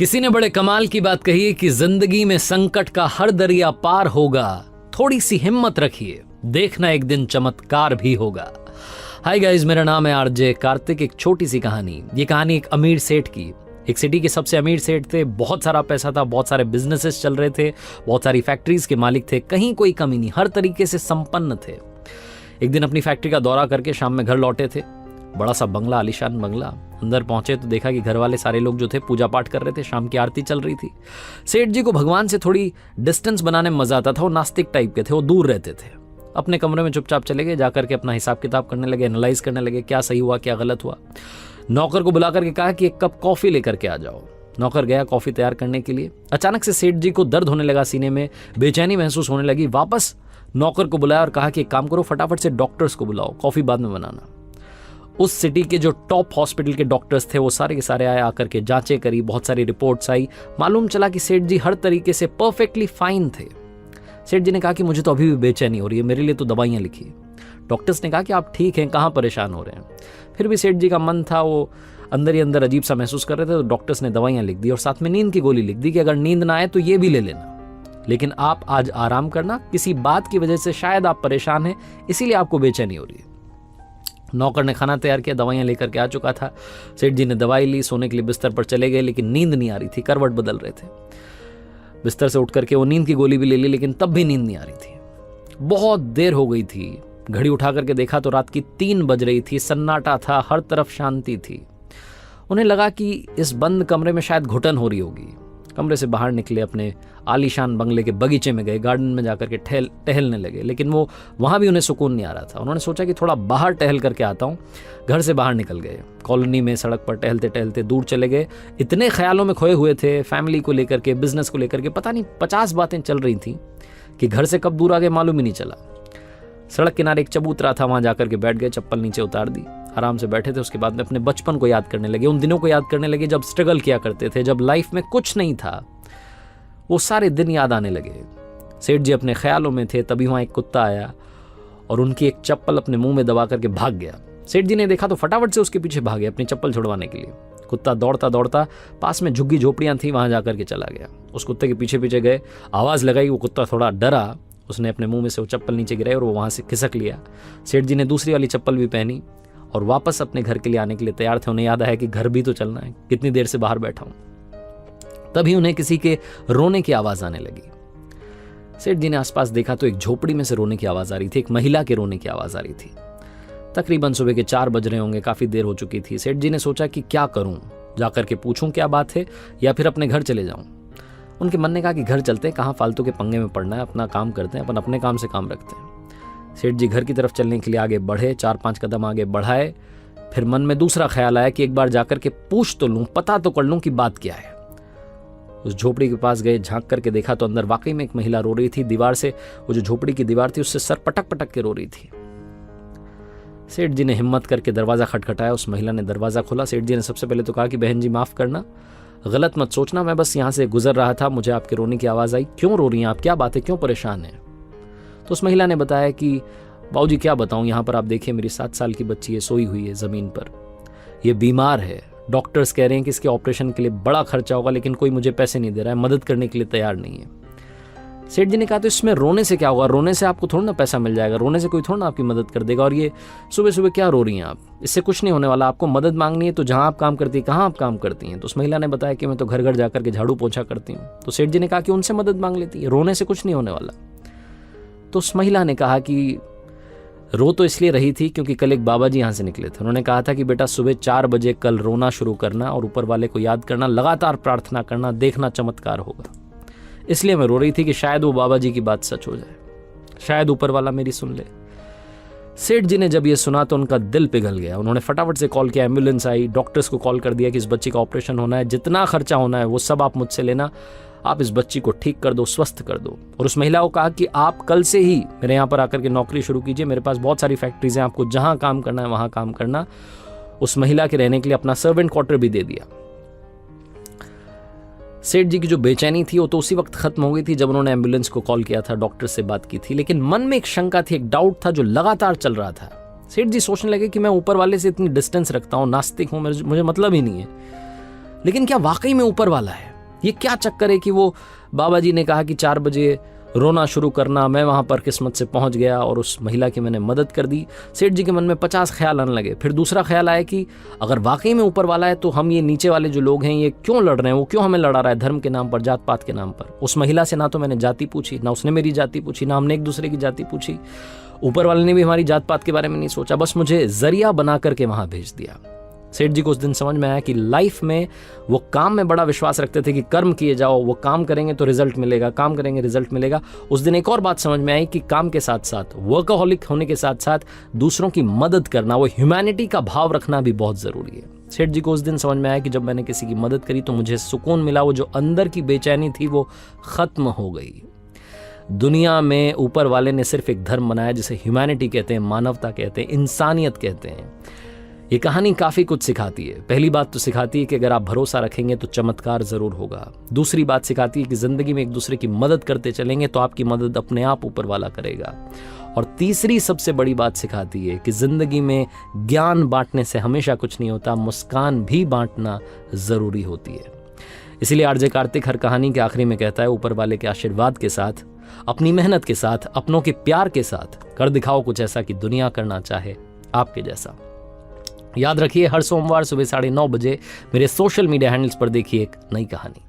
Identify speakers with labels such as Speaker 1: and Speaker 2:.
Speaker 1: किसी ने बड़े कमाल की बात कही है कि जिंदगी में संकट का हर दरिया पार होगा, थोड़ी सी हिम्मत रखिए, देखना एक दिन चमत्कार भी होगा। हाय गाइस, मेरा नाम है आरजे कार्तिक। एक छोटी सी कहानी। ये कहानी एक अमीर सेठ की। एक सिटी के सबसे अमीर सेठ थे, बहुत सारा पैसा था, बहुत सारे बिजनेसेस चल रहे थे, बहुत सारी फैक्ट्रीज के मालिक थे, कहीं कोई कमी नहीं, हर तरीके से संपन्न थे। एक दिन अपनी फैक्ट्री का दौरा करके शाम में घर लौटे थे। बड़ा सा बंगला, आलीशान बंगला। अंदर पहुंचे तो देखा कि घर वाले सारे लोग जो थे पूजा पाठ कर रहे थे, शाम की आरती चल रही थी। सेठ जी को भगवान से थोड़ी डिस्टेंस बनाने में मजा आता था। वो नास्तिक टाइप के थे, वो दूर रहते थे। अपने कमरे में चुपचाप चले गए, जाकर के अपना हिसाब किताब करने लगे, एनालाइज करने लगे क्या सही हुआ क्या गलत हुआ। नौकर को बुला करके कहा कि एक कप कॉफी लेकर के आ जाओ। नौकर गया कॉफी तैयार करने के लिए। अचानक से सेठ जी को दर्द होने लगा, सीने में बेचैनी महसूस होने लगी। वापस नौकर को बुलाया और कहा कि एक काम करो, फटाफट से डॉक्टर्स को बुलाओ, कॉफी बाद में बनाना। उस सिटी के जो टॉप हॉस्पिटल के डॉक्टर्स थे वो सारे के सारे आए, आकर के जांचें करी, बहुत सारी रिपोर्ट्स आई। मालूम चला कि सेठ जी हर तरीके से परफेक्टली फाइन थे। सेठ जी ने कहा कि मुझे तो अभी भी बेचैनी हो रही है, मेरे लिए तो दवाइयाँ लिखी। डॉक्टर्स ने कहा कि आप ठीक हैं, कहाँ परेशान हो रहे हैं। फिर भी सेठ जी का मन था, वो अंदर ही अंदर अजीब सा महसूस कर रहे थे। तो डॉक्टर्स ने दवाइयाँ लिख दी और साथ में नींद की गोली लिख दी कि अगर नींद ना आए तो ये भी ले लेना, लेकिन आप आज आराम करना, किसी बात की वजह से शायद आप परेशान हैं, इसीलिए आपको बेचैनी हो रही है। नौकर ने खाना तैयार किया, दवाइयाँ लेकर के आ चुका था। सेठ जी ने दवाई ली, सोने के लिए बिस्तर पर चले गए, लेकिन नींद नहीं आ रही थी, करवट बदल रहे थे। बिस्तर से उठ करके वो नींद की गोली भी ले ली, लेकिन तब भी नींद नहीं आ रही थी। बहुत देर हो गई थी। घड़ी उठा करके देखा तो रात की 3 बज रही थी। सन्नाटा था, हर तरफ शांति थी। उन्हें लगा कि इस बंद कमरे में शायद घुटन हो रही होगी। कमरे से बाहर निकले, अपने आलीशान बंगले के बगीचे में गए, गार्डन में जाकर के टहलने लगे, लेकिन वो वहाँ भी उन्हें सुकून नहीं आ रहा था। उन्होंने सोचा कि थोड़ा बाहर टहल करके आता हूँ। घर से बाहर निकल गए, कॉलोनी में सड़क पर टहलते टहलते दूर चले गए। इतने ख्यालों में खोए हुए थे, फैमिली को लेकर के, बिजनेस को लेकर के, पता नहीं 50 बातें चल रही थी कि घर से कब दूर आ गए मालूम ही नहीं चला। सड़क किनारे एक चबूतरा था, वहाँ जाकर के बैठ गए, चप्पल नीचे उतार दी, आराम से बैठे थे। उसके बाद में अपने बचपन को याद करने लगे, उन दिनों को याद करने लगे जब स्ट्रगल किया करते थे, जब लाइफ में कुछ नहीं था। वो सारे दिन याद आने लगे। सेठ जी अपने ख्यालों में थे, तभी वहाँ एक कुत्ता आया और उनकी एक चप्पल अपने मुंह में दबा करके भाग गया। सेठ जी ने देखा तो फटाफट से उसके पीछे भागे अपनी चप्पल छुड़वाने के लिए। कुत्ता दौड़ता दौड़ता पास में झुग्गी झोपड़ियाँ थी, वहाँ जाकर के चला गया। उस कुत्ते के पीछे पीछे गए, आवाज़ लगाई, वो कुत्ता थोड़ा डरा, उसने अपने मुंह में से वो चप्पल नीचे गिराई और वो वहाँ से खिसक लिया। सेठ जी ने दूसरी वाली चप्पल भी पहनी और वापस अपने घर के लिए आने के लिए तैयार थे। उन्हें याद आया कि घर भी तो चलना है, कितनी देर से बाहर बैठा हूं। तभी उन्हें किसी के रोने की आवाज आने लगी। सेठ जी ने आसपास देखा तो एक झोपड़ी में से रोने की आवाज आ रही थी, एक महिला के रोने की आवाज आ रही थी। तकरीबन सुबह के 4 बज रहे होंगे, काफी देर हो चुकी थी। सेठ जी ने सोचा कि क्या करूं, जाकर के पूछूं क्या बात है या फिर अपने घर चले जाऊं। उनके मन ने कहा कि घर चलते हैं, कहाँ फालतू के पंगे में पड़ना है, अपना काम करते हैं, अपन अपने काम से काम रखते हैं। सेठ जी घर की तरफ चलने के लिए आगे बढ़े, 4-5 कदम आगे बढ़ाए। फिर मन में दूसरा ख्याल आया कि एक बार जाकर के पूछ तो लूं, पता तो कर लूं कि बात क्या है। उस झोपड़ी के पास गए, झांक करके देखा तो अंदर वाकई में एक महिला रो रही थी। दीवार से, वो जो झोपड़ी की दीवार थी, उससे सर पटक पटक के रो रही थी। सेठ जी ने हिम्मत करके दरवाजा खटखटाया। उस महिला ने दरवाजा खोला। सेठ जी ने सबसे पहले तो कहा कि बहन जी माफ करना, गलत मत सोचना, मैं बस यहाँ से गुजर रहा था, मुझे आपके रोने की आवाज आई। क्यों रो रही हैं आप, क्या बात है, क्यों परेशान हैं? तो उस महिला ने बताया कि बाबूजी क्या बताऊं, यहाँ पर आप देखिए मेरी 7 साल की बच्ची है, सोई हुई है जमीन पर, ये बीमार है। डॉक्टर्स कह रहे हैं कि इसके ऑपरेशन के लिए बड़ा खर्चा होगा, लेकिन कोई मुझे पैसे नहीं दे रहा है, मदद करने के लिए तैयार नहीं है। सेठ जी ने कहा तो इसमें रोने से क्या होगा, रोने से आपको थोड़ा ना पैसा मिल जाएगा, रोने से कोई थोड़ा ना आपकी मदद कर देगा। और ये सुबह सुबह क्या रो रही हैं आप, इससे कुछ नहीं होने वाला। आपको मदद मांगनी है तो जहां आप काम करती है, कहाँ आप काम करती हैं? तो उस महिला ने बताया कि मैं तो घर घर जाकर के झाड़ू पोछा करती हूँ। तो सेठ जी ने कहा कि उनसे मदद मांग लेती है, रोने से कुछ नहीं होने वाला। तो उस महिला ने कहा कि रो तो इसलिए रही थी क्योंकि कल एक बाबा जी यहाँ से निकले थे। उन्होंने कहा था कि बेटा सुबह 4 बजे कल रोना शुरू करना और ऊपर वाले को याद करना, लगातार प्रार्थना करना, देखना चमत्कार होगा। इसलिए मैं रो रही थी कि शायद वो बाबा जी की बात सच हो जाए, शायद ऊपर वाला मेरी सुन ले। सेठ जी ने जब ये सुना तो उनका दिल पिघल गया। उन्होंने फटाफट से कॉल किया, एम्बुलेंस आई, डॉक्टर्स को कॉल कर दिया कि इस बच्ची का ऑपरेशन होना है, जितना खर्चा होना है वो सब आप मुझसे लेना, आप इस बच्ची को ठीक कर दो, स्वस्थ कर दो। और उस महिला को कहा कि आप कल से ही मेरे यहाँ पर आकर के नौकरी शुरू कीजिए, मेरे पास बहुत सारी फैक्ट्रीज हैं, आपको जहाँ काम करना है वहाँ काम करना। उस महिला के रहने के लिए अपना सर्वेंट क्वार्टर भी दे दिया। सेठ जी की जो बेचैनी थी वो तो उसी वक्त खत्म हो गई थी जब उन्होंने एम्बुलेंस को कॉल किया था, डॉक्टर से बात की थी। लेकिन मन में एक शंका थी, एक डाउट था जो लगातार चल रहा था। सेठ जी सोचने लगे कि मैं ऊपर वाले से इतनी डिस्टेंस रखता हूँ, नास्तिक हूँ, मुझे मतलब ही नहीं है, लेकिन क्या वाकई में ऊपर वाला है? ये क्या चक्कर है कि वो बाबा जी ने कहा कि 4 बजे रोना शुरू करना, मैं वहाँ पर किस्मत से पहुँच गया और उस महिला की मैंने मदद कर दी। सेठ जी के मन में 50 ख्याल आने लगे। फिर दूसरा ख्याल आया कि अगर वाकई में ऊपर वाला है तो हम ये नीचे वाले जो लोग हैं ये क्यों लड़ रहे हैं, वो क्यों हमें लड़ा रहा है धर्म के नाम पर, जात पात के नाम पर। उस महिला से ना तो मैंने जाति पूछी, ना उसने मेरी जाति पूछी, ना हमने एक दूसरे की जाति पूछी, ऊपर वाले ने भी हमारी जात पात के बारे में नहीं सोचा, बस मुझे जरिया बना करके वहाँ भेज दिया। सेठ जी को उस दिन समझ में आया कि लाइफ में वो काम में बड़ा विश्वास रखते थे कि कर्म किए जाओ, वो काम करेंगे तो रिजल्ट मिलेगा, काम करेंगे रिजल्ट मिलेगा। उस दिन एक और बात समझ में आई कि काम के साथ साथ, वर्कaholic होने के साथ साथ दूसरों की मदद करना, वो ह्यूमैनिटी का भाव रखना भी बहुत ज़रूरी है। सेठ जी को उस दिन समझ में आया कि जब मैंने किसी की मदद करी तो मुझे सुकून मिला, वो जो अंदर की बेचैनी थी वो ख़त्म हो गई। दुनिया में ऊपर वाले ने सिर्फ एक धर्म बनाया जिसे ह्यूमैनिटी कहते हैं, मानवता कहते हैं, इंसानियत कहते हैं। ये कहानी काफ़ी कुछ सिखाती है। पहली बात तो सिखाती है कि अगर आप भरोसा रखेंगे तो चमत्कार ज़रूर होगा। दूसरी बात सिखाती है कि ज़िंदगी में एक दूसरे की मदद करते चलेंगे तो आपकी मदद अपने आप ऊपर वाला करेगा। और तीसरी सबसे बड़ी बात सिखाती है कि ज़िंदगी में ज्ञान बांटने से हमेशा कुछ नहीं होता, मुस्कान भी बांटना ज़रूरी होती है। इसीलिए आरजे कार्तिक हर कहानी के आखिरी में कहता है, ऊपर वाले के आशीर्वाद के साथ, अपनी मेहनत के साथ, अपनों के प्यार के साथ कर दिखाओ कुछ ऐसा कि दुनिया करना चाहे आपके जैसा। याद रखिए, हर सोमवार सुबह 9:30 बजे मेरे सोशल मीडिया हैंडल्स पर देखिए एक नई कहानी।